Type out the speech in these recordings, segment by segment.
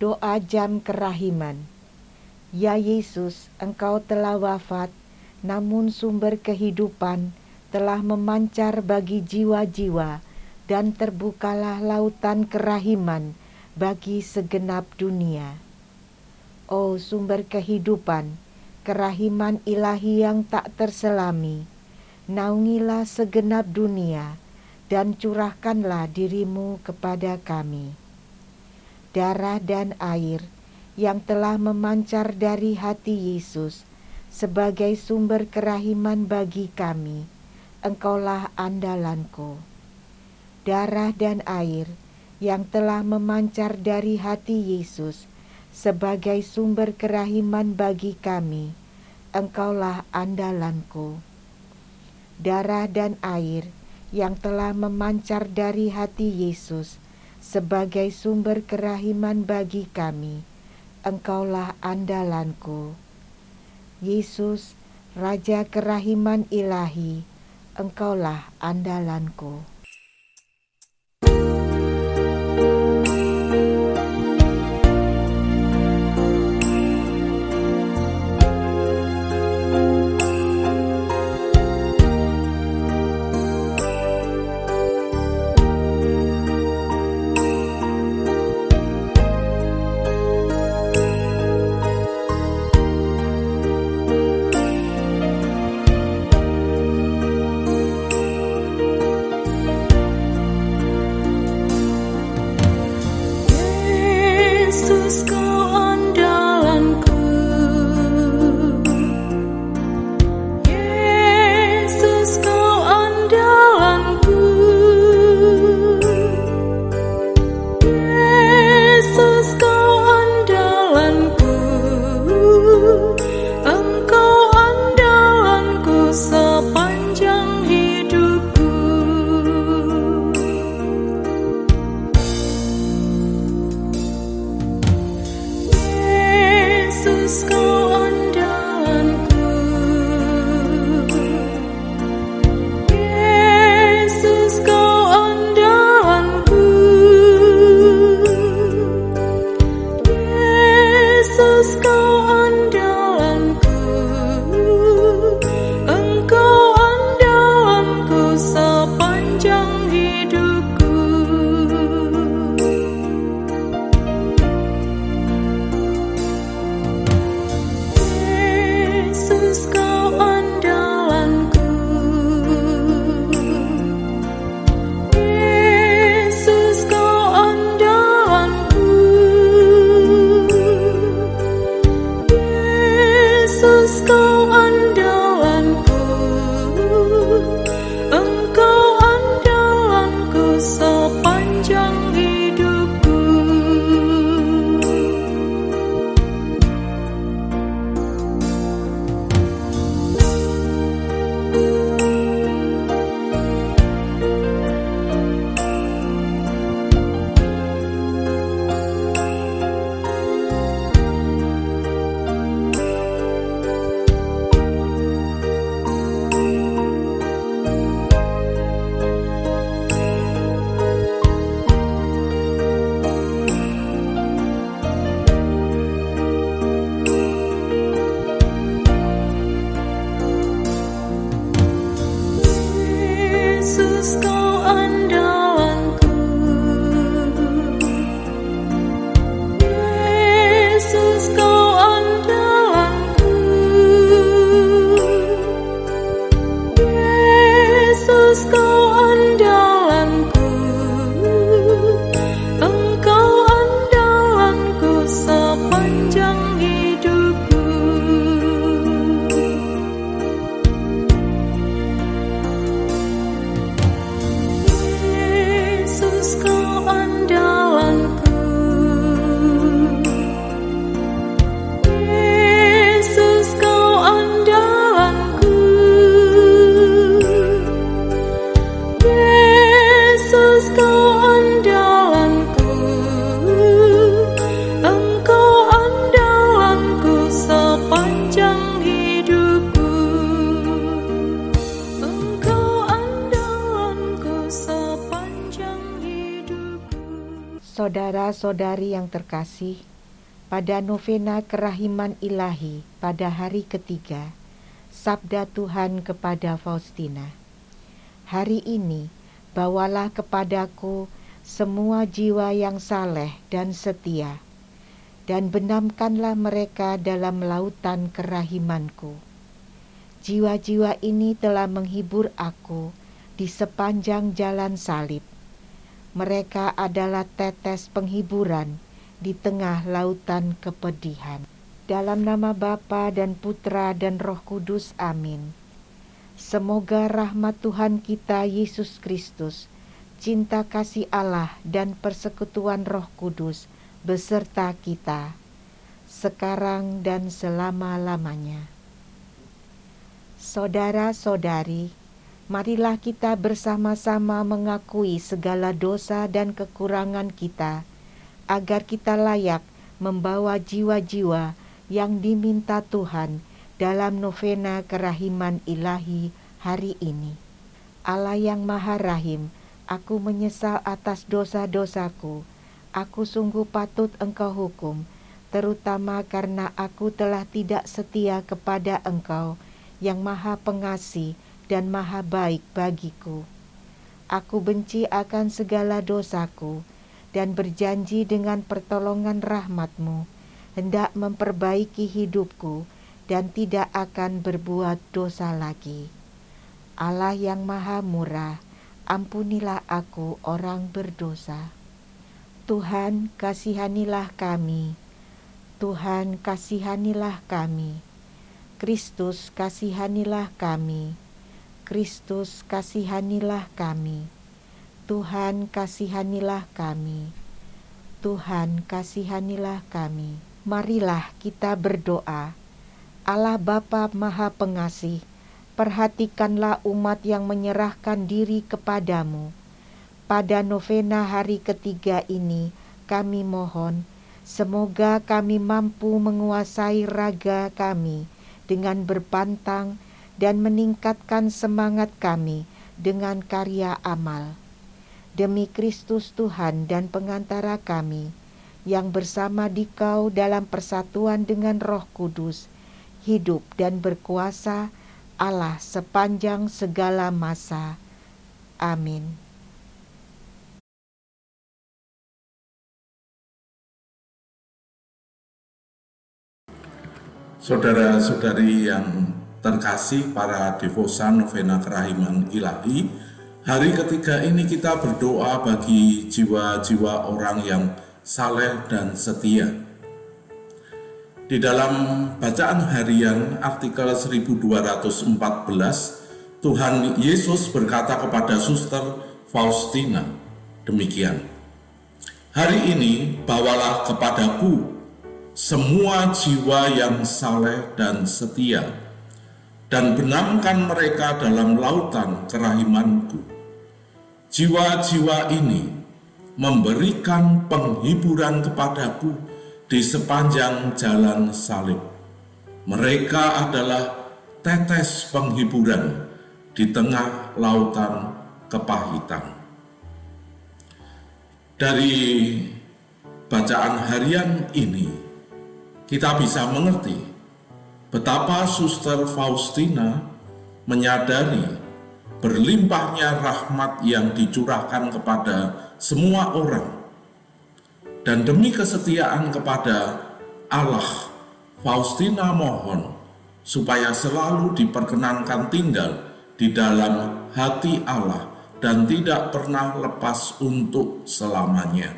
Doa jam kerahiman. Ya Yesus, Engkau telah wafat, namun sumber kehidupan telah memancar bagi jiwa-jiwa, dan terbukalah lautan kerahiman bagi segenap dunia. Oh sumber kehidupan, kerahiman ilahi yang tak terselami, naungilah segenap dunia, dan curahkanlah dirimu kepada kami. Darah dan air yang telah memancar dari hati Yesus sebagai sumber kerahiman bagi kami, Engkaulah andalanku. Darah dan air yang telah memancar dari hati Yesus sebagai sumber kerahiman bagi kami, Engkaulah andalanku. Darah dan air yang telah memancar dari hati Yesus sebagai sumber kerahiman bagi kami, Engkaulah andalanku. Yesus, Raja kerahiman ilahi, Engkaulah andalanku. Saudara-saudari yang terkasih, pada novena kerahiman ilahi pada hari ketiga, sabda Tuhan kepada Faustina, "Hari ini bawalah kepadaku semua jiwa yang saleh dan setia, dan benamkanlah mereka dalam lautan kerahimanku." Jiwa-jiwa ini telah menghibur aku di sepanjang jalan salib. Mereka adalah tetes penghiburan di tengah lautan kepedihan. Dalam nama Bapa dan Putra dan Roh Kudus, amin. Semoga rahmat Tuhan kita Yesus Kristus, cinta kasih Allah dan persekutuan Roh Kudus beserta kita, sekarang dan selama-lamanya. Saudara-saudari, marilah kita bersama-sama mengakui segala dosa dan kekurangan kita, agar kita layak membawa jiwa-jiwa yang diminta Tuhan dalam novena kerahiman ilahi hari ini. Allah yang Maha Rahim, aku menyesal atas dosa-dosaku. Aku sungguh patut Engkau hukum, terutama karena aku telah tidak setia kepada Engkau yang Maha Pengasih dan Maha Baik bagiku. Aku benci akan segala dosaku, dan berjanji dengan pertolongan rahmat-Mu hendak memperbaiki hidupku dan tidak akan berbuat dosa lagi. Allah yang Maha Murah, ampunilah aku orang berdosa. Tuhan, kasihanilah kami. Tuhan, kasihanilah kami. Kristus, kasihanilah kami. Kristus, kasihanilah kami. Tuhan, kasihanilah kami. Tuhan, kasihanilah kami. Marilah kita berdoa. Allah Bapa Maha Pengasih, perhatikanlah umat yang menyerahkan diri kepadamu. Pada novena hari ketiga ini, kami mohon, semoga kami mampu menguasai raga kami dengan berpantang dan meningkatkan semangat kami dengan karya amal. Demi Kristus Tuhan dan pengantara kami, yang bersama Dikau dalam persatuan dengan Roh Kudus, hidup dan berkuasa Allah sepanjang segala masa. Amin. Saudara-saudari yang terkasih, para devosan novena kerahiman ilahi, hari ketiga ini kita berdoa bagi jiwa-jiwa orang yang saleh dan setia. Di dalam bacaan harian artikel 1214, Tuhan Yesus berkata kepada Suster Faustina demikian, "Hari ini bawalah kepadaku semua jiwa yang saleh dan setia, dan benamkan mereka dalam lautan kerahimanku." Jiwa-jiwa ini memberikan penghiburan kepadaku di sepanjang jalan salib. Mereka adalah tetes penghiburan di tengah lautan kepahitan. Dari bacaan harian ini, kita bisa mengerti betapa Suster Faustina menyadari berlimpahnya rahmat yang dicurahkan kepada semua orang, dan demi kesetiaan kepada Allah, Faustina mohon supaya selalu diperkenankan tinggal di dalam hati Allah dan tidak pernah lepas untuk selamanya.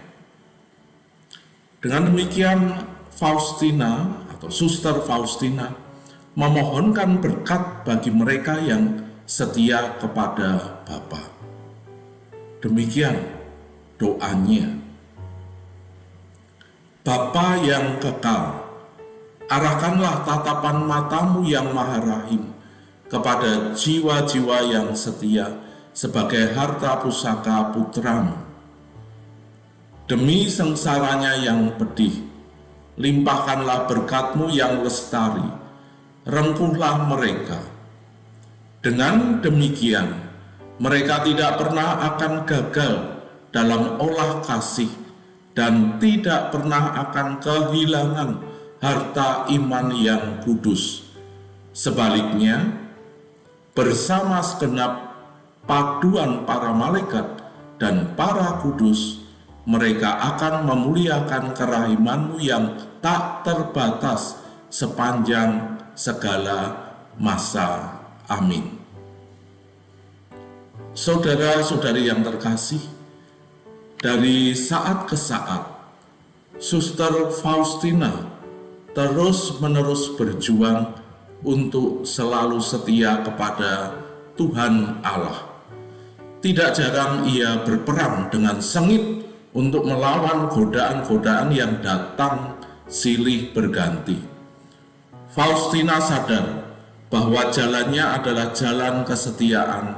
Dengan demikian, Faustina atau Suster Faustina memohonkan berkat bagi mereka yang setia kepada Bapa. Demikian doanya. Bapa yang kekal, arahkanlah tatapan matamu yang maha rahim kepada jiwa-jiwa yang setia sebagai harta pusaka putramu. Demi sengsaranya yang pedih, limpahkanlah berkat-Mu yang lestari, rengkuhlah mereka. Dengan demikian, mereka tidak pernah akan gagal dalam olah kasih dan tidak pernah akan kehilangan harta iman yang kudus. Sebaliknya, bersama segenap paduan para malaikat dan para kudus, mereka akan memuliakan kerahiman-Mu yang tak terbatas sepanjang segala masa. Amin. Saudara-saudari yang terkasih, dari saat ke saat, Suster Faustina terus-menerus berjuang untuk selalu setia kepada Tuhan Allah. Tidak jarang ia berperang dengan sengit untuk melawan godaan-godaan yang datang silih berganti. Faustina sadar bahwa jalannya adalah jalan kesetiaan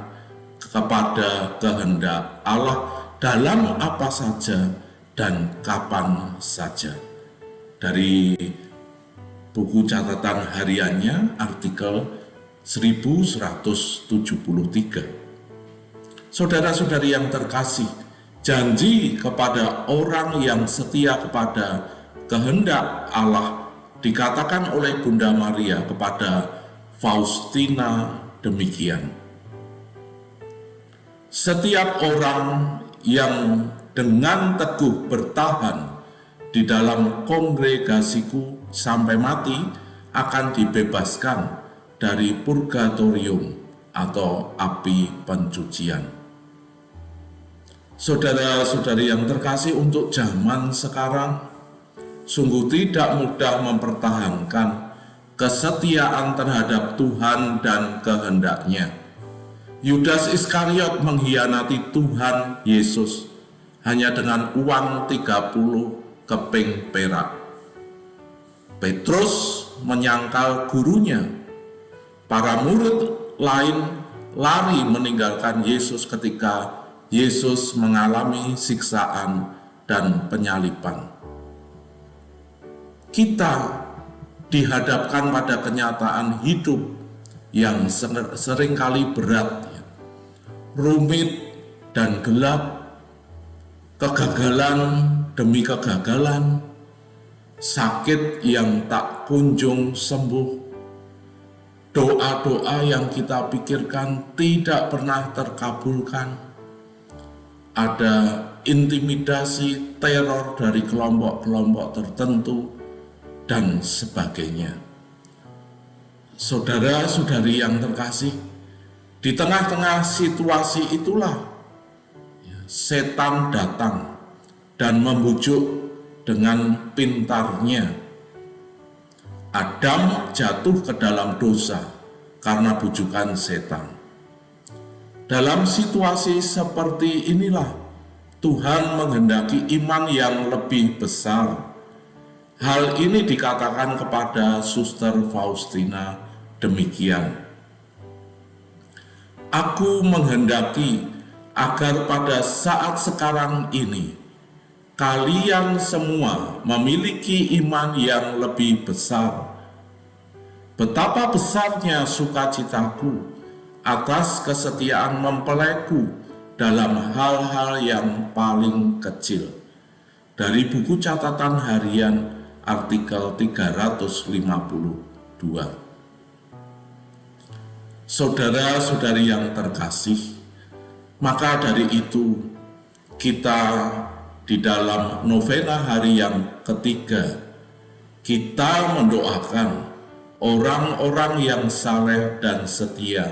kepada kehendak Allah dalam apa saja dan kapan saja. Dari buku catatan hariannya, artikel 1173. Saudara-saudari yang terkasih, janji kepada orang yang setia kepada kehendak Allah dikatakan oleh Bunda Maria kepada Faustina demikian. Setiap orang yang dengan teguh bertahan di dalam kongregasiku sampai mati akan dibebaskan dari purgatorium atau api pencucian. Saudara-saudari yang terkasih, untuk zaman sekarang sungguh tidak mudah mempertahankan kesetiaan terhadap Tuhan dan kehendak-Nya. Yudas Iskariot mengkhianati Tuhan Yesus hanya dengan uang 30 keping perak. Petrus menyangkal gurunya. Para murid lain lari meninggalkan Yesus ketika Yesus mengalami siksaan dan penyaliban. Kita dihadapkan pada kenyataan hidup yang seringkali berat, rumit dan gelap, kegagalan demi kegagalan, sakit yang tak kunjung sembuh, doa-doa yang kita pikirkan tidak pernah terkabulkan, ada intimidasi, teror dari kelompok-kelompok tertentu, dan sebagainya. Saudara-saudari yang terkasih, di tengah-tengah situasi itulah setan datang dan membujuk dengan pintarnya. Adam jatuh ke dalam dosa karena bujukan setan. Dalam situasi seperti inilah Tuhan menghendaki iman yang lebih besar. Hal ini dikatakan kepada Suster Faustina demikian. Aku menghendaki agar pada saat sekarang ini kalian semua memiliki iman yang lebih besar. Betapa besarnya sukacitaku atas kesetiaan mempelaiku dalam hal-hal yang paling kecil. Dari buku catatan harian artikel 352. Saudara-saudari yang terkasih, maka dari itu kita di dalam novena hari yang ketiga, kita mendoakan orang-orang yang saleh dan setia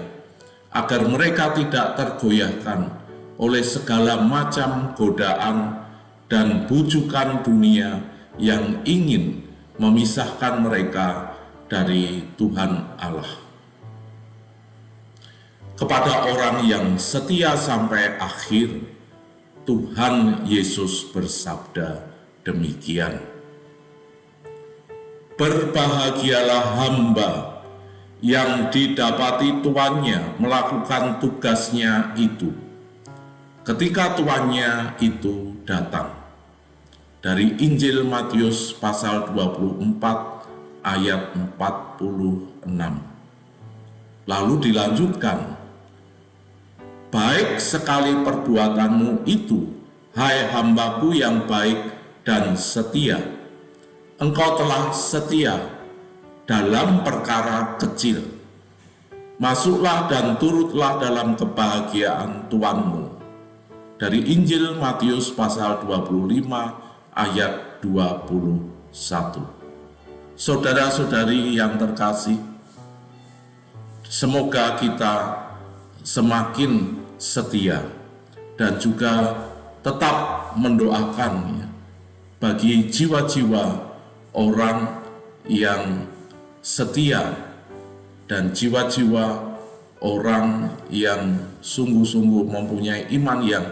agar mereka tidak tergoyahkan oleh segala macam godaan dan bujukan dunia yang ingin memisahkan mereka dari Tuhan Allah. Kepada orang yang setia sampai akhir, Tuhan Yesus bersabda demikian. Berbahagialah hamba yang didapati tuannya melakukan tugasnya itu, ketika tuannya itu datang. Dari Injil Matius pasal 24 ayat 46. Lalu dilanjutkan, baik sekali perbuatanmu itu, hai hambaku yang baik dan setia. Engkau telah setia dalam perkara kecil. Masuklah dan turutlah dalam kebahagiaan Tuanmu. Dari Injil Matius pasal 25 ayat 21. Saudara-saudari yang terkasih, semoga kita semakin setia dan juga tetap mendoakan bagi jiwa-jiwa orang yang setia dan jiwa-jiwa orang yang sungguh-sungguh mempunyai iman yang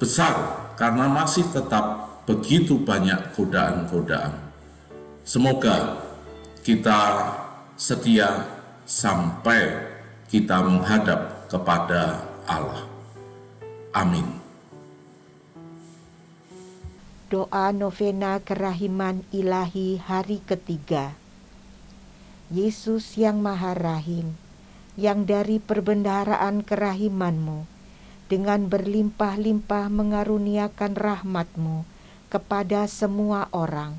besar, karena masih tetap begitu banyak godaan-godaan. Semoga kita setia sampai kita menghadap kepada Allah. Amin. Doa novena kerahiman ilahi hari ketiga. Yesus yang Maha Rahim, yang dari perbendaharaan kerahiman-Mu, dengan berlimpah-limpah mengaruniakan rahmat-Mu kepada semua orang.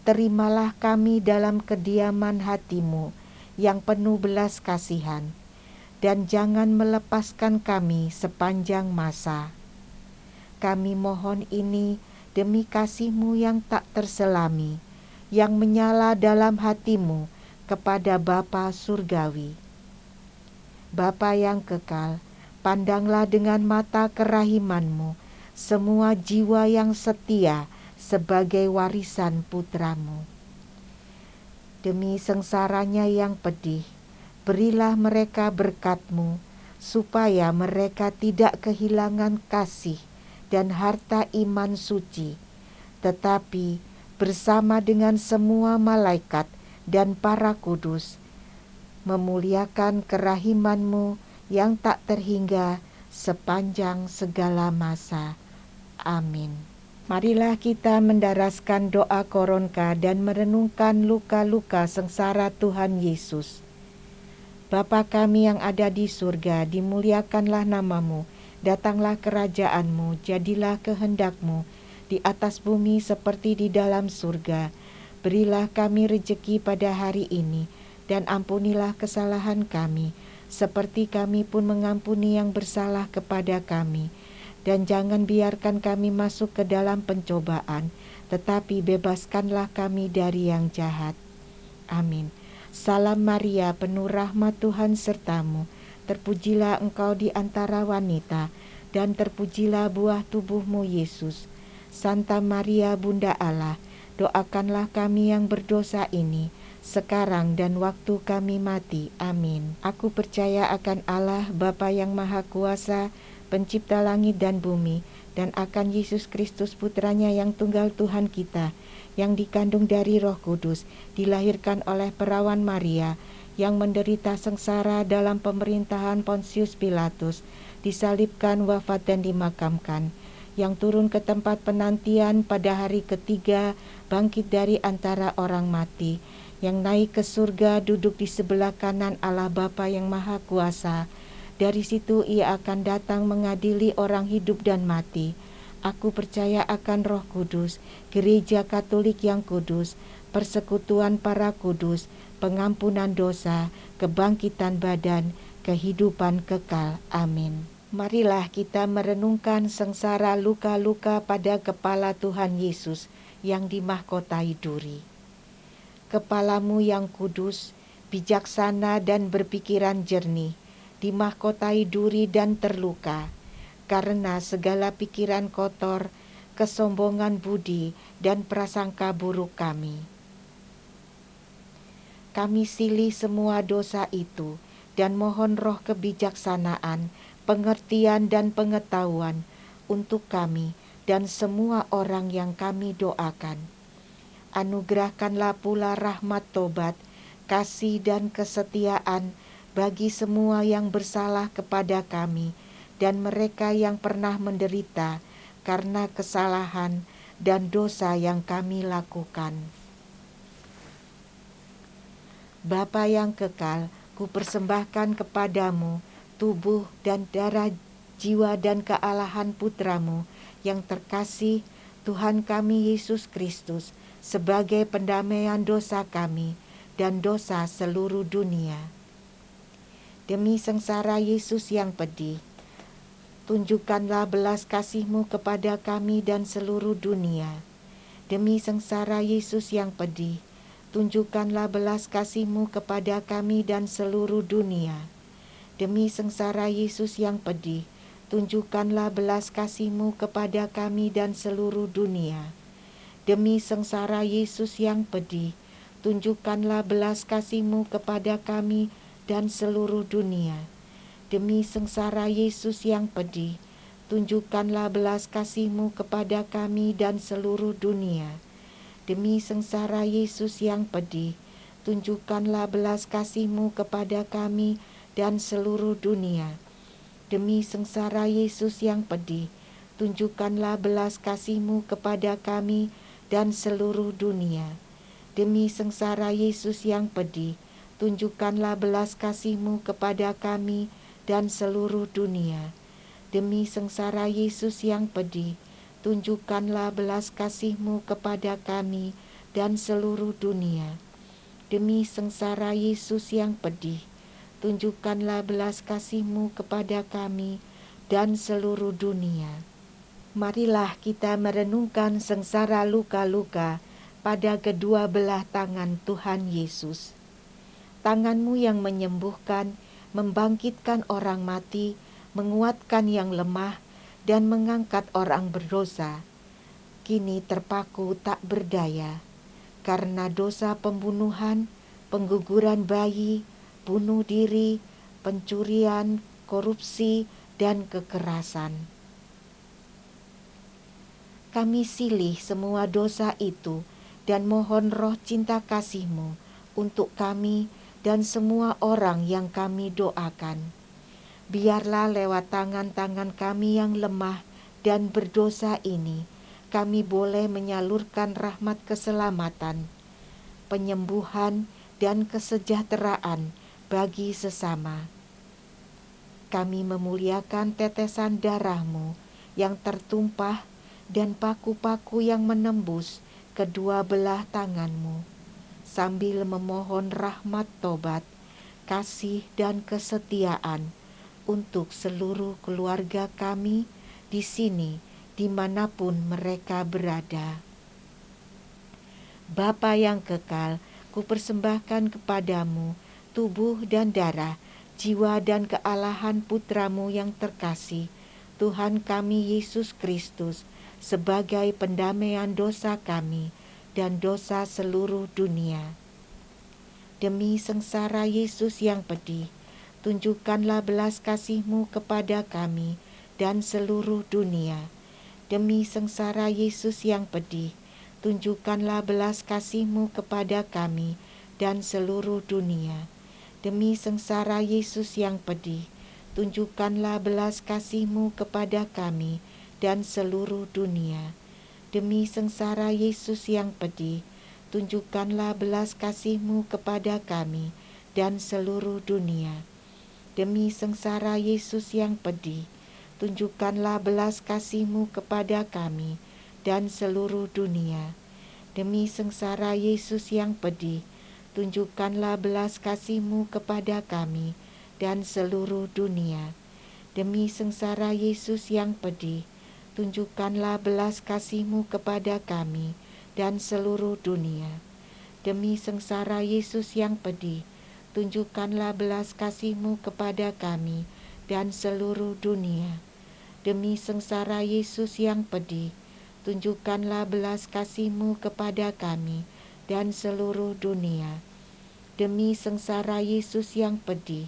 Terimalah kami dalam kediaman hati-Mu yang penuh belas kasihan, dan jangan melepaskan kami sepanjang masa. Kami mohon ini demi kasih-Mu yang tak terselami, yang menyala dalam hati-Mu kepada Bapa Surgawi. Bapa yang kekal, pandanglah dengan mata kerahiman-Mu semua jiwa yang setia sebagai warisan putra-Mu. Demi sengsaranya yang pedih, berilah mereka berkat-Mu, supaya mereka tidak kehilangan kasih dan harta iman suci, tetapi bersama dengan semua malaikat dan para kudus, memuliakan kerahiman-Mu yang tak terhingga sepanjang segala masa. Amin. Marilah kita mendaraskan doa koronka dan merenungkan luka-luka sengsara Tuhan Yesus. Bapa kami yang ada di surga, dimuliakanlah nama-Mu, datanglah kerajaan-Mu, jadilah kehendak-Mu di atas bumi seperti di dalam surga. Berilah kami rejeki pada hari ini, dan ampunilah kesalahan kami, seperti kami pun mengampuni yang bersalah kepada kami. Dan jangan biarkan kami masuk ke dalam pencobaan, tetapi bebaskanlah kami dari yang jahat. Amin. Salam Maria, penuh rahmat Tuhan serta-Mu. Terpujilah Engkau di antara wanita, dan terpujilah buah tubuh-Mu Yesus. Santa Maria Bunda Allah, doakanlah kami yang berdosa ini, sekarang dan waktu kami mati. Amin. Aku percaya akan Allah, Bapa yang Maha Kuasa, Pencipta langit dan bumi, dan akan Yesus Kristus Putranya yang tunggal Tuhan kita, yang dikandung dari Roh Kudus, dilahirkan oleh perawan Maria, yang menderita sengsara dalam pemerintahan Pontius Pilatus, disalibkan, wafat dan dimakamkan, yang turun ke tempat penantian pada hari ketiga, bangkit dari antara orang mati, yang naik ke surga, duduk di sebelah kanan Allah Bapa yang Maha Kuasa. Dari situ Ia akan datang mengadili orang hidup dan mati. Aku percaya akan Roh Kudus, Gereja Katolik yang kudus, persekutuan para kudus, pengampunan dosa, kebangkitan badan, kehidupan kekal. Amin. Marilah kita merenungkan sengsara luka-luka pada kepala Tuhan Yesus yang dimahkotai duri. Kepala-Mu yang kudus, bijaksana dan berpikiran jernih, dimahkotai duri dan terluka, karena segala pikiran kotor, kesombongan budi, dan prasangka buruk kami. Kami silih semua dosa itu, dan mohon roh kebijaksanaan, pengertian dan pengetahuan untuk kami dan semua orang yang kami doakan. Anugerahkanlah pula rahmat tobat, kasih dan kesetiaan bagi semua yang bersalah kepada kami dan mereka yang pernah menderita karena kesalahan dan dosa yang kami lakukan. Bapa yang kekal, kupersembahkan kepadamu tubuh dan darah, jiwa dan kealahan putra-Mu yang terkasih, Tuhan kami Yesus Kristus sebagai pendamaian dosa kami dan dosa seluruh dunia. Demi sengsara Yesus yang pedih, tunjukkanlah belas kasih-Mu kepada kami dan seluruh dunia. Demi sengsara Yesus yang pedih, tunjukkanlah belas kasih-Mu kepada kami dan seluruh dunia. Demi sengsara Yesus yang pedih, tunjukkanlah belas kasih-Mu kepada kami dan seluruh dunia. Demi sengsara Yesus yang pedih, tunjukkanlah belas kasih-Mu kepada kami dan seluruh dunia. Demi sengsara Yesus yang pedih, tunjukkanlah belas kasih-Mu kepada kami dan seluruh dunia. Demi sengsara Yesus yang pedih, tunjukkanlah belas kasih-Mu kepada kami dan seluruh dunia. Demi sengsara Yesus yang pedih, tunjukkanlah belas kasih-Mu kepada kami dan seluruh dunia. Demi sengsara Yesus yang pedih, tunjukkanlah belas kasih-Mu kepada kami dan seluruh dunia. Demi sengsara Yesus yang pedih, tunjukkanlah belas kasih-Mu kepada kami dan seluruh dunia. Demi sengsara Yesus yang pedih, tunjukkanlah belas kasih-Mu kepada kami dan seluruh dunia. Marilah kita merenungkan sengsara luka-luka pada kedua belah tangan Tuhan Yesus. Tangan-Mu yang menyembuhkan, membangkitkan orang mati, menguatkan yang lemah, dan mengangkat orang berdosa, kini terpaku tak berdaya, karena dosa pembunuhan, pengguguran bayi, bunuh diri, pencurian, korupsi, dan kekerasan. Kami silih semua dosa itu dan mohon roh cinta kasih-Mu untuk kami dan semua orang yang kami doakan. Biarlah lewat tangan-tangan kami yang lemah dan berdosa ini, kami boleh menyalurkan rahmat keselamatan, penyembuhan, dan kesejahteraan bagi sesama. Kami memuliakan tetesan darah-Mu yang tertumpah dan paku-paku yang menembus kedua belah tangan-Mu, sambil memohon rahmat tobat, kasih, dan kesetiaan untuk seluruh keluarga kami di sini, dimanapun mereka berada. Bapa yang kekal, kupersembahkan kepadamu tubuh dan darah, jiwa dan kealahan Putra-Mu yang terkasih, Tuhan kami Yesus Kristus, sebagai pendamaian dosa kami dan dosa seluruh dunia. Demi sengsara Yesus yang pedih, tunjukkanlah belas kasih-Mu kepada kami dan seluruh dunia. Demi sengsara Yesus yang pedih, tunjukkanlah belas kasih-Mu kepada kami dan seluruh dunia. Demi sengsara Yesus yang pedih, tunjukkanlah belas kasih-Mu kepada kami dan seluruh dunia. Demi sengsara Yesus yang pedih, tunjukkanlah belas kasih-Mu kepada kami dan seluruh dunia. Demi sengsara Yesus yang pedih, tunjukkanlah belas kasih-Mu kepada kami dan seluruh dunia. Demi sengsara Yesus yang pedih, tunjukkanlah belas kasih-Mu kepada kami dan seluruh dunia. Demi sengsara Yesus yang pedih, tunjukkanlah belas kasih-Mu kepada kami dan seluruh dunia. Demi sengsara Yesus yang pedih, tunjukkanlah belas kasih-Mu kepada kami dan seluruh dunia. Demi sengsara Yesus yang pedih, tunjukkanlah belas kasih-Mu kepada kami dan seluruh dunia. Demi sengsara Yesus yang pedih,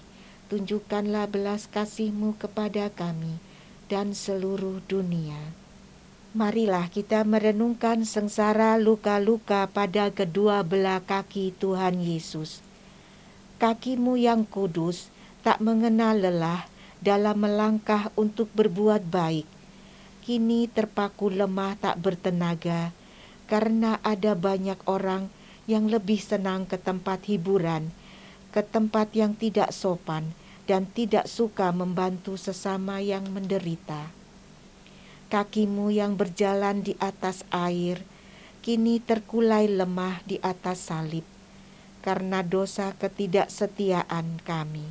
tunjukkanlah belas kasih-Mu kepada kami dan seluruh dunia. Marilah kita merenungkan sengsara luka-luka pada kedua belah kaki Tuhan Yesus. Kaki-Mu yang kudus tak mengenal lelah dalam melangkah untuk berbuat baik. Kini terpaku lemah tak bertenaga, karena ada banyak orang yang lebih senang ke tempat hiburan, ke tempat yang tidak sopan, dan tidak suka membantu sesama yang menderita. kakimu yang berjalan di atas air, kini terkulai lemah di atas salib, karena dosa ketidaksetiaan kami.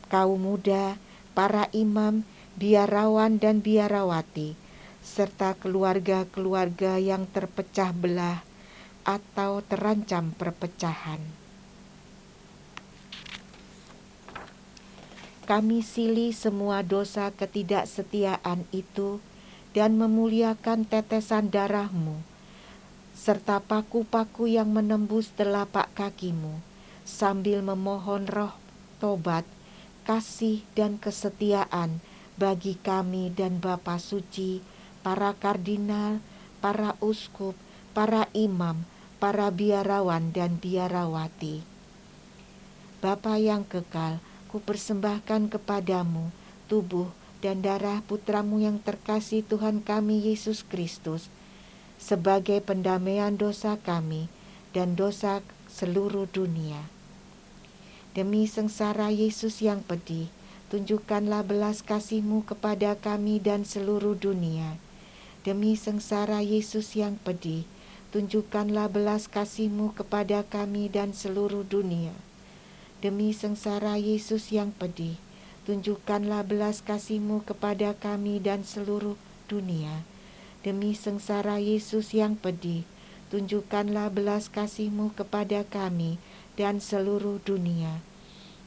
Kaum muda, para imam, biarawan dan biarawati, serta keluarga-keluarga yang terpecah belah atau terancam perpecahan. Kami silih semua dosa ketidaksetiaan itu dan memuliakan tetesan darah-Mu, serta paku-paku yang menembus telapak kakimu, sambil memohon roh tobat, kasih dan kesetiaan bagi kami dan Bapa Suci, para kardinal, para uskup, para imam, para biarawan dan biarawati. Bapa yang kekal, kupersembahkan kepadamu tubuh dan darah putramu yang terkasih Tuhan kami Yesus Kristus, sebagai pendamaian dosa kami dan dosa seluruh dunia. Demi sengsara Yesus yang pedih, tunjukkanlah belas kasih-Mu kepada kami dan seluruh dunia. Demi sengsara Yesus yang pedih, tunjukkanlah belas kasih-Mu kepada kami dan seluruh dunia. Demi sengsara Yesus yang pedih, tunjukkanlah belas kasih-Mu kepada kami dan seluruh dunia. Demi sengsara Yesus yang pedih, tunjukkanlah belas kasih-Mu kepada kami dan seluruh dunia.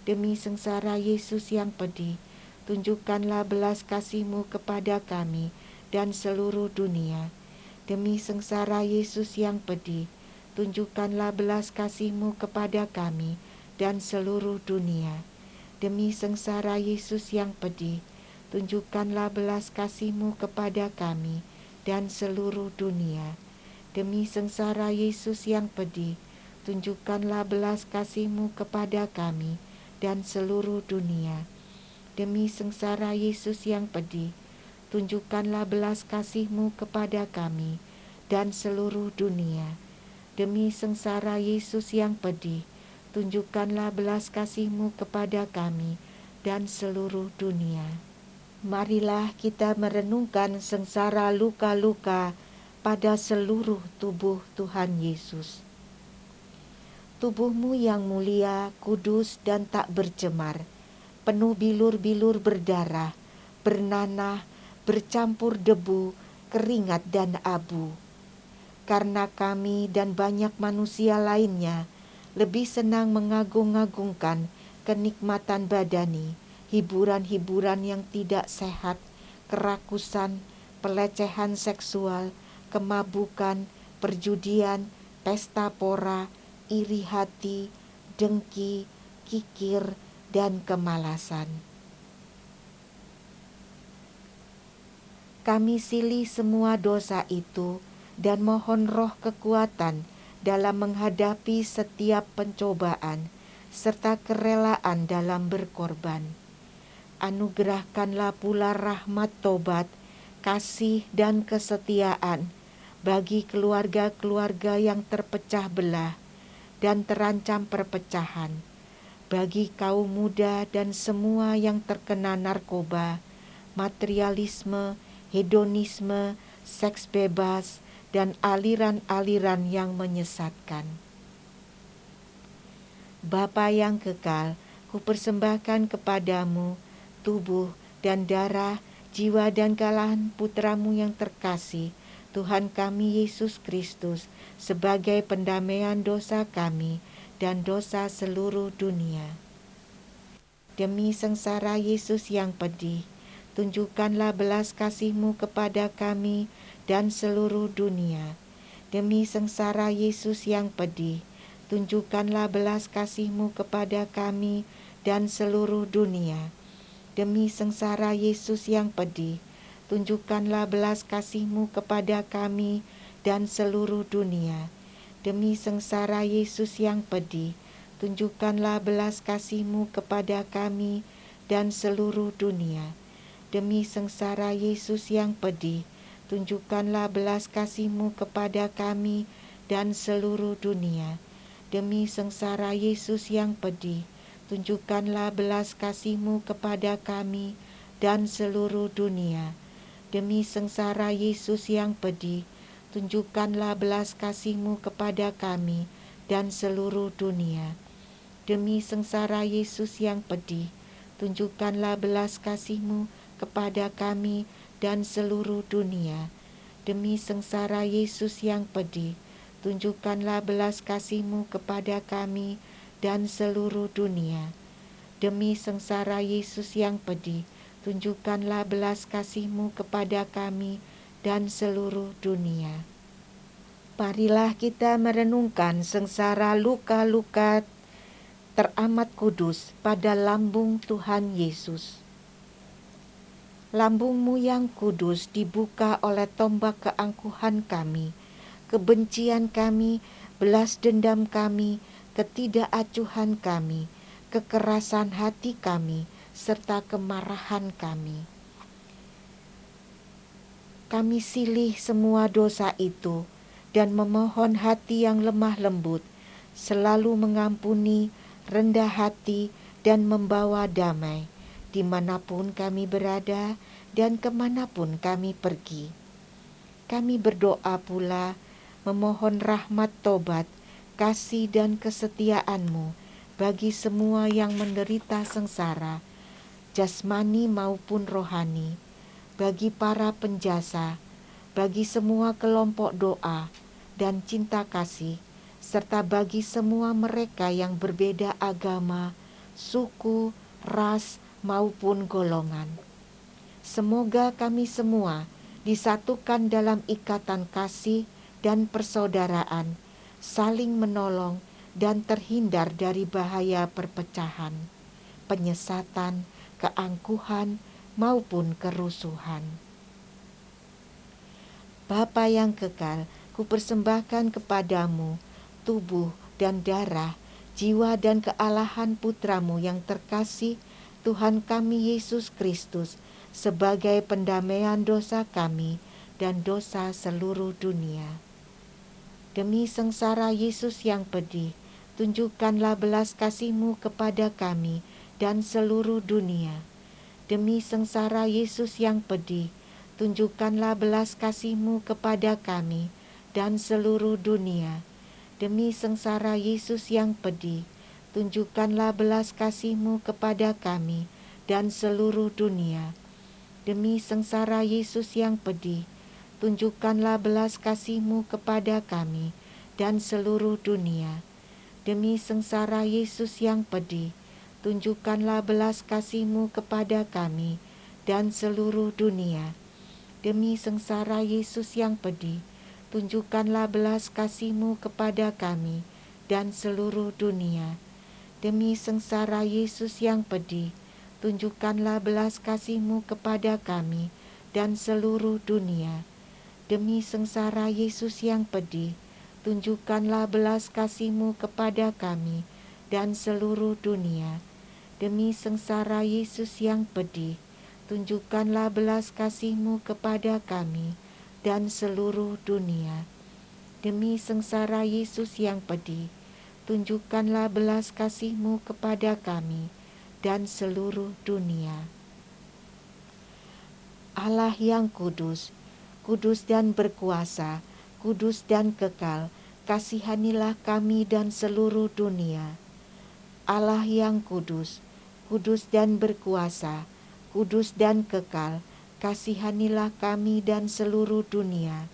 Demi sengsara Yesus yang pedih, tunjukkanlah belas kasih-Mu kepada kami dan seluruh dunia. Demi sengsara Yesus yang pedih, tunjukkanlah belas kasih-Mu kepada kami dan seluruh dunia. Demi sengsara Yesus yang pedih, tunjukkanlah belas kasih-Mu kepada kami dan seluruh dunia. Demi sengsara Yesus yang pedih, tunjukkanlah belas kasih-Mu kepada kami dan seluruh dunia. Demi sengsara Yesus yang pedih, tunjukkanlah belas kasih-Mu kepada kami dan seluruh dunia. Demi sengsara Yesus yang pedih, tunjukkanlah belas kasih-Mu kepada kami dan seluruh dunia. Marilah kita merenungkan sengsara luka-luka pada seluruh tubuh Tuhan Yesus. Tubuh-Mu yang mulia, kudus dan tak bercemar, penuh bilur-bilur berdarah, bernanah, bercampur debu, keringat dan abu. Karena kami dan banyak manusia lainnya lebih senang mengagung-agungkan kenikmatan badani, hiburan-hiburan yang tidak sehat, kerakusan, pelecehan seksual, kemabukan, perjudian, pesta pora, iri hati, dengki, kikir, dan kemalasan. Kami silih semua dosa itu dan mohon roh kekuatan dalam menghadapi setiap pencobaan, serta kerelaan dalam berkorban. Anugerahkanlah pula rahmat tobat, kasih dan kesetiaan bagi keluarga-keluarga yang terpecah belah dan terancam perpecahan, bagi kaum muda dan semua yang terkena narkoba, materialisme, hedonisme, seks bebas, dan aliran-aliran yang menyesatkan. Bapa yang kekal, kupersembahkan kepadamu tubuh dan darah, jiwa dan galahan putramu yang terkasih, Tuhan kami Yesus Kristus, sebagai pendamaian dosa kami dan dosa seluruh dunia. Demi sengsara Yesus yang pedih, tunjukkanlah belas kasih-Mu kepada kami dan seluruh dunia. Demi sengsara Yesus yang pedih, tunjukkanlah belas kasih-Mu kepada kami dan seluruh dunia. Demi sengsara Yesus yang pedih, tunjukkanlah belas kasih-Mu kepada kami dan seluruh dunia. Demi sengsara Yesus yang pedih, tunjukkanlah belas kasih-Mu kepada kami dan seluruh dunia. Demi sengsara Yesus yang pedih, tunjukkanlah belas kasih-Mu kepada kami dan seluruh dunia. Demi sengsara Yesus yang pedih, tunjukkanlah belas kasih-Mu kepada kami dan seluruh dunia. Demi sengsara Yesus yang pedih, tunjukkanlah belas kasih-Mu kepada kami dan seluruh dunia. Demi sengsara Yesus yang pedih, tunjukkanlah belas kasih-Mu kepada kami dan seluruh dunia. Demi sengsara Yesus yang pedih, tunjukkanlah belas kasih-Mu kepada kami dan seluruh dunia. Demi sengsara Yesus yang pedih, tunjukkanlah belas kasih-Mu kepada kami dan seluruh dunia. Marilah kita merenungkan sengsara luka-luka teramat kudus pada lambung Tuhan Yesus. Lambung-Mu yang kudus dibuka oleh tombak keangkuhan kami, kebencian kami, belas dendam kami, ketidakacuhan kami, kekerasan hati kami, serta kemarahan kami. Kami silih semua dosa itu dan memohon hati yang lemah lembut, selalu mengampuni, rendah hati, dan membawa damai, dimanapun kami berada dan kemanapun kami pergi. Kami berdoa pula, memohon rahmat tobat, kasih dan kesetiaan-Mu bagi semua yang menderita sengsara, jasmani maupun rohani, bagi para penjasa, bagi semua kelompok doa dan cinta kasih, serta bagi semua mereka yang berbeda agama, suku, ras, maupun golongan. Semoga kami semua disatukan dalam ikatan kasih dan persaudaraan, saling menolong dan terhindar dari bahaya perpecahan, penyesatan, keangkuhan, maupun kerusuhan. Bapa yang kekal, kupersembahkan kepadamu tubuh dan darah, jiwa dan kealahan Putra-Mu yang terkasih, Tuhan kami Yesus Kristus, sebagai pendamaian dosa kami dan dosa seluruh dunia. Demi sengsara Yesus yang pedih, tunjukkanlah belas kasih-Mu kepada kami dan seluruh dunia. Demi sengsara Yesus yang pedih, tunjukkanlah belas kasih-Mu kepada kami dan seluruh dunia. Demi sengsara Yesus yang pedih, tunjukkanlah belas kasih-Mu kepada kami dan seluruh dunia. Demi sengsara Yesus yang pedih, tunjukkanlah belas kasih-Mu kepada kami dan seluruh dunia. Demi sengsara Yesus yang pedih, tunjukkanlah belas kasih-Mu kepada kami dan seluruh dunia. Demi sengsara Yesus yang pedih, tunjukkanlah belas kasih-Mu kepada kami dan seluruh dunia. Demi sengsara Yesus yang pedih, tunjukkanlah belas kasih-Mu kepada kami dan seluruh dunia. Demi sengsara Yesus yang pedih, tunjukkanlah belas kasih-Mu kepada kami dan seluruh dunia. Demi sengsara Yesus yang pedih, tunjukkanlah belas kasih-Mu kepada kami dan seluruh dunia. Demi sengsara Yesus yang pedih, tunjukkanlah belas kasih-Mu kepada kami dan seluruh dunia. Allah yang kudus, kudus dan berkuasa, kudus dan kekal, kasihanilah kami dan seluruh dunia. Allah yang kudus, kudus dan berkuasa, kudus dan kekal, kasihanilah kami dan seluruh dunia.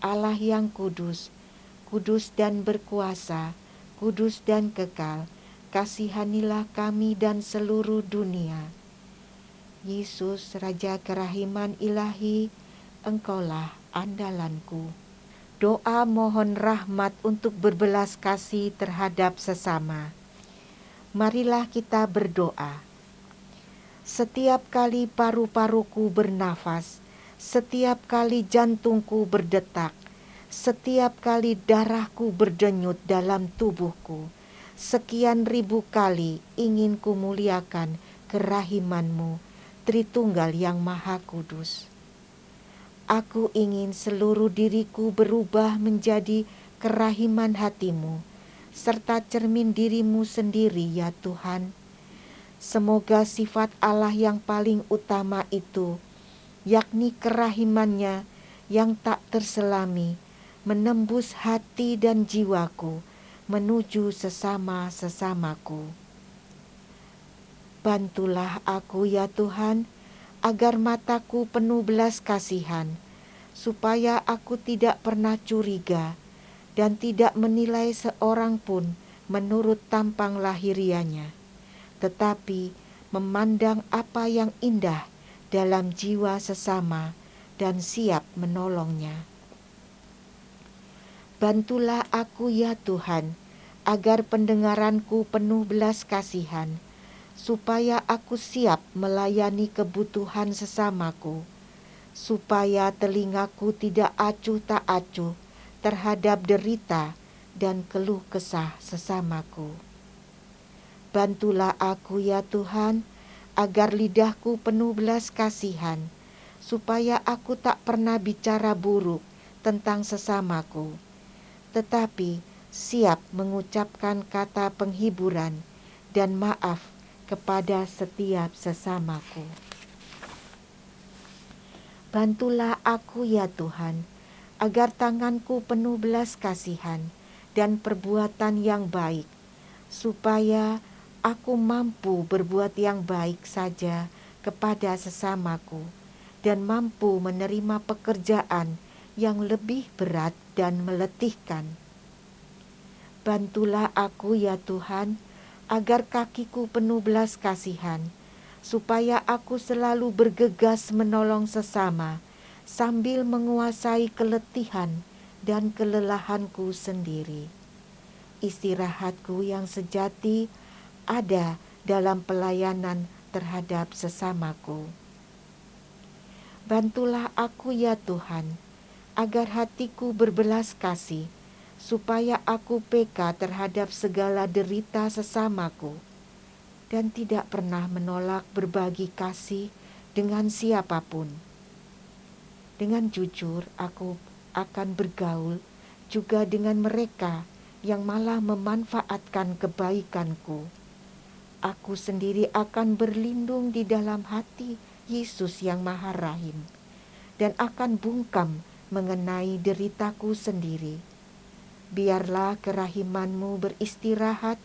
Allah yang kudus, kudus dan berkuasa, kudus dan kekal, kasihanilah kami dan seluruh dunia. Yesus, Raja Kerahiman Ilahi, Engkaulah andalanku. Doa mohon rahmat untuk berbelas kasih terhadap sesama. Marilah kita berdoa. Setiap kali paru-paruku bernafas, setiap kali jantungku berdetak, setiap kali darahku berdenyut dalam tubuhku, sekian ribu kali ingin kumuliakan kerahiman-Mu, Tritunggal yang Maha Kudus. Aku ingin seluruh diriku berubah menjadi kerahiman hati-Mu, serta cermin diri-Mu sendiri ya Tuhan. Semoga sifat Allah yang paling utama itu yakni kerahimannya yang tak terselami, menembus hati dan jiwaku menuju sesama-sesamaku. Bantulah aku ya Tuhan, agar mataku penuh belas kasihan, supaya aku tidak pernah curiga dan tidak menilai seorang pun menurut tampang lahirianya, tetapi memandang apa yang indah dalam jiwa sesama dan siap menolongnya. Bantulah aku ya Tuhan, agar pendengaranku penuh belas kasihan, supaya aku siap melayani kebutuhan sesamaku, supaya telingaku tidak acuh tak acuh terhadap derita dan keluh kesah sesamaku. Bantulah aku ya Tuhan, agar lidahku penuh belas kasihan, supaya aku tak pernah bicara buruk tentang sesamaku, tetapi siap mengucapkan kata penghiburan dan maaf kepada setiap sesamaku. Bantulah aku ya Tuhan, agar tanganku penuh belas kasihan dan perbuatan yang baik, supaya aku mampu berbuat yang baik saja kepada sesamaku dan mampu menerima pekerjaan yang lebih berat dan meletihkan. Bantulah aku ya Tuhan, agar kakiku penuh belas kasihan, supaya aku selalu bergegas menolong sesama sambil menguasai keletihan dan kelelahanku sendiri. Istirahatku yang sejati ada dalam pelayanan terhadap sesamaku. Bantulah aku ya Tuhan, agar hatiku berbelas kasih, supaya aku peka terhadap segala derita sesamaku, dan tidak pernah menolak berbagi kasih dengan siapapun. Dengan jujur aku akan bergaul juga dengan mereka yang malah memanfaatkan kebaikanku. Aku sendiri akan berlindung di dalam hati Yesus yang Maha Rahim, dan akan bungkam mengenai deritaku sendiri. Biarlah kerahiman-Mu beristirahat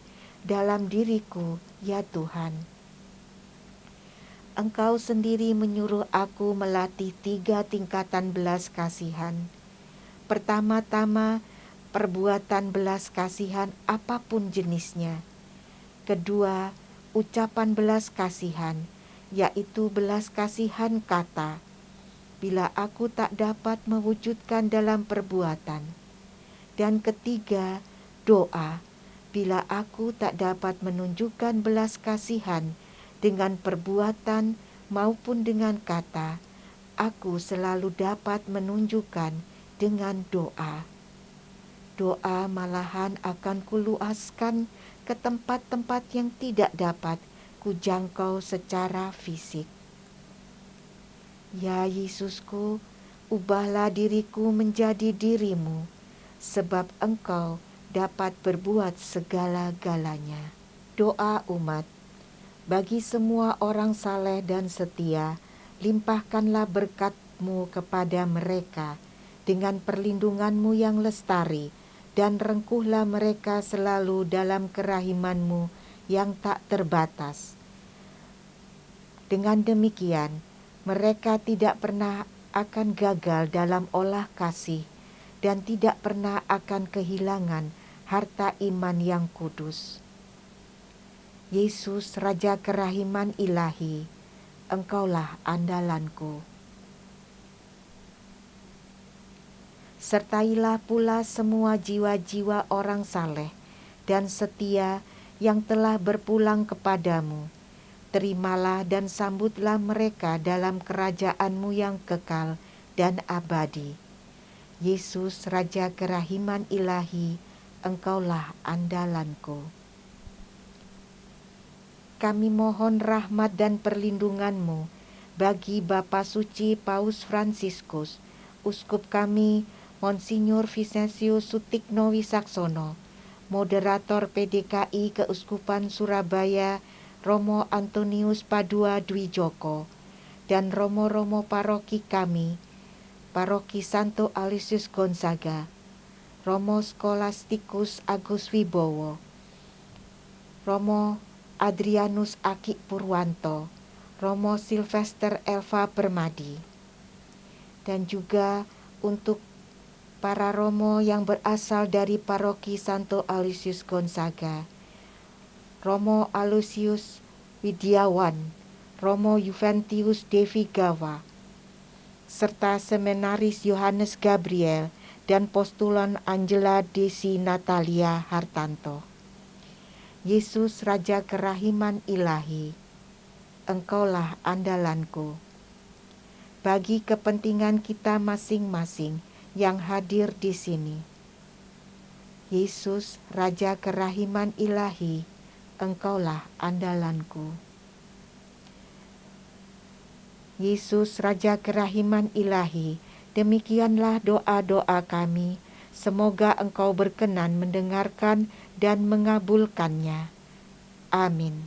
dalam diriku, ya Tuhan. Engkau sendiri menyuruh aku melatih 3 tingkatan belas kasihan. Pertama-tama, perbuatan belas kasihan apapun jenisnya. Kedua, ucapan belas kasihan, yaitu belas kasihan kata, bila aku tak dapat mewujudkan dalam perbuatan. Dan ketiga, doa, bila aku tak dapat menunjukkan belas kasihan dengan perbuatan maupun dengan kata, aku selalu dapat menunjukkan dengan doa. Doa malahan akan kuluaskan ke tempat-tempat yang tidak dapat kujangkau secara fisik. Ya Yesusku, ubahlah diriku menjadi dirimu, sebab Engkau dapat berbuat segala-galanya. Doa umat. Bagi semua orang saleh dan setia, limpahkanlah berkat-Mu kepada mereka dengan perlindungan-Mu yang lestari, dan rengkuhlah mereka selalu dalam kerahiman-Mu yang tak terbatas. Dengan demikian, mereka tidak pernah akan gagal dalam olah kasih dan tidak pernah akan kehilangan harta iman yang kudus. Yesus, Raja Kerahiman Ilahi, Engkaulah andalanku. Sertailah pula semua jiwa-jiwa orang saleh dan setia yang telah berpulang kepadamu. Terimalah dan sambutlah mereka dalam kerajaan-Mu yang kekal dan abadi. Yesus, Raja Kerahiman Ilahi, Engkaulah andalanku. Kami mohon rahmat dan perlindungan-Mu bagi Bapa Suci Paus Fransiskus, Uskup kami Monsinyur Vincentius Sutikno Wisaksono, Moderator PDKI Keuskupan Surabaya Romo Antonius Padua Dwi Djoko, dan romo-romo paroki kami, Paroki Santo Aloysius Gonzaga, Romo Scholastikus Agus Wibowo, Romo Adrianus Aki Purwanto, Romo Sylvester Elva Permadi, dan juga untuk para romo yang berasal dari Paroki Santo Aloysius Gonzaga, Romo Aloysius Widiawan, Romo Juventius Devi Gawa, serta Semenaris Yohanes Gabriel dan Postulan Angela Desi Natalia Hartanto. Yesus Raja Kerahiman Ilahi, Engkaulah andalanku. Bagi kepentingan kita masing-masing yang hadir di sini, Yesus Raja Kerahiman Ilahi, Engkaulah andalanku. Yesus Raja Kerahiman Ilahi, demikianlah doa-doa kami. Semoga Engkau berkenan mendengarkan dan mengabulkannya. Amin.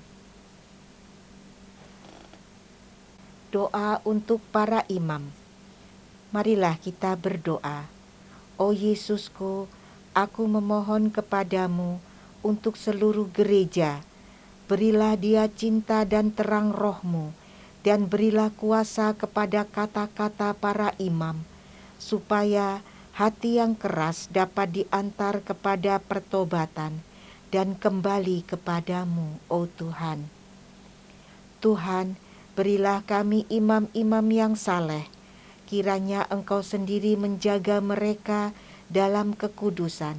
Doa untuk para imam. Marilah kita berdoa. O Yesusku, aku memohon kepadamu untuk seluruh gereja. Berilah dia cinta dan terang roh-Mu, dan berilah kuasa kepada kata-kata para imam, supaya hati yang keras dapat diantar kepada pertobatan dan kembali kepadamu, O Tuhan. Tuhan, berilah kami imam-imam yang saleh, kiranya Engkau sendiri menjaga mereka dalam kekudusan.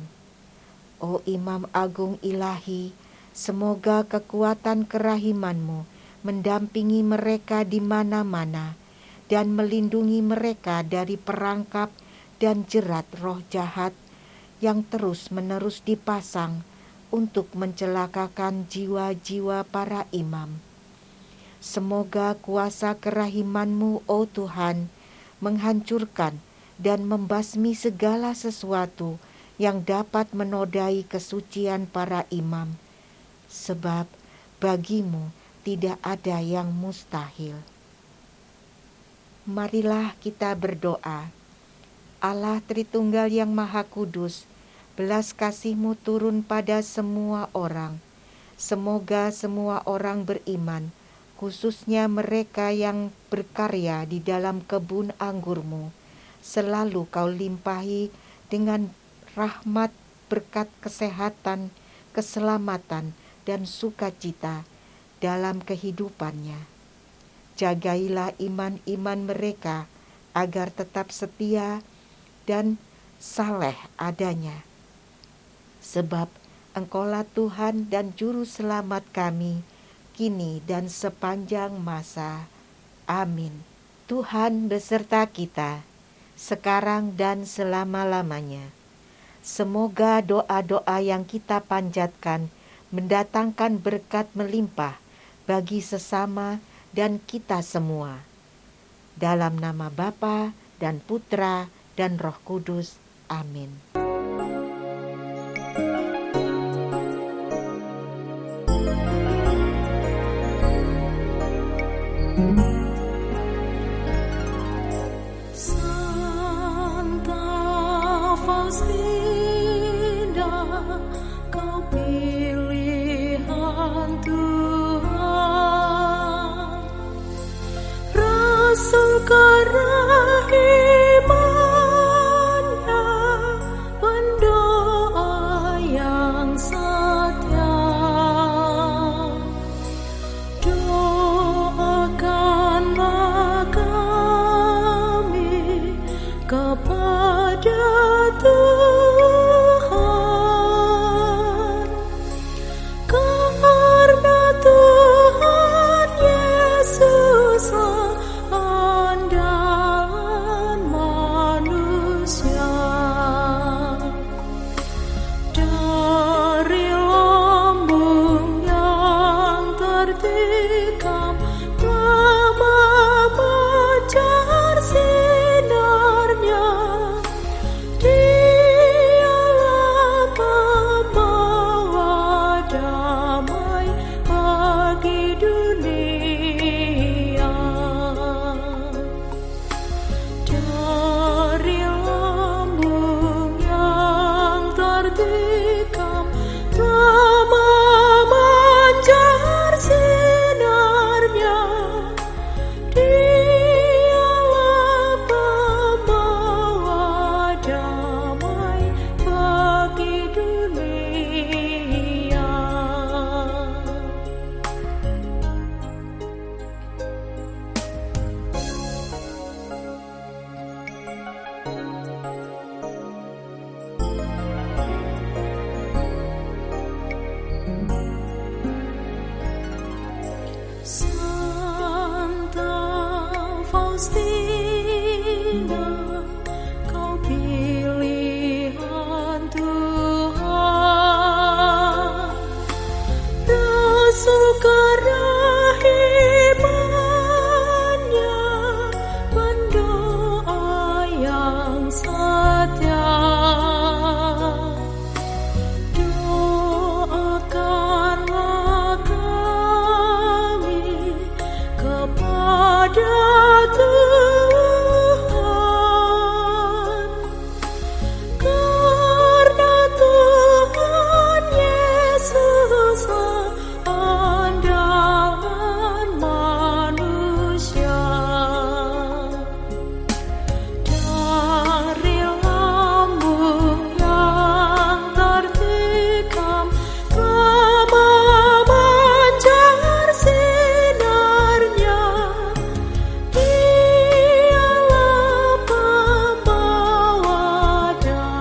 O Imam Agung Ilahi, semoga kekuatan kerahiman-Mu mendampingi mereka di mana-mana dan melindungi mereka dari perangkap dan jerat roh jahat yang terus-menerus dipasang untuk mencelakakan jiwa-jiwa para imam. Semoga kuasa kerahiman-Mu, O Tuhan, menghancurkan dan membasmi segala sesuatu yang dapat menodai kesucian para imam, sebab bagi-Mu tidak ada yang mustahil. Marilah kita berdoa. Allah Tritunggal yang Maha Kudus, belas kasih-Mu turun pada semua orang. Semoga semua orang beriman, khususnya mereka yang berkarya di dalam kebun anggur-Mu, selalu Kau limpahi dengan rahmat, berkat kesehatan, keselamatan, dan sukacita dalam kehidupannya. Jagailah iman-iman mereka agar tetap setia dan saleh adanya. Sebab Engkaulah Tuhan dan Juru Selamat kami, kini dan sepanjang masa. Amin. Tuhan beserta kita, sekarang dan selama-lamanya. Semoga doa-doa yang kita panjatkan mendatangkan berkat melimpah bagi sesama dan kita semua. Dalam nama Bapa dan Putra dan Roh Kudus. Amin. Santa Faustina, kau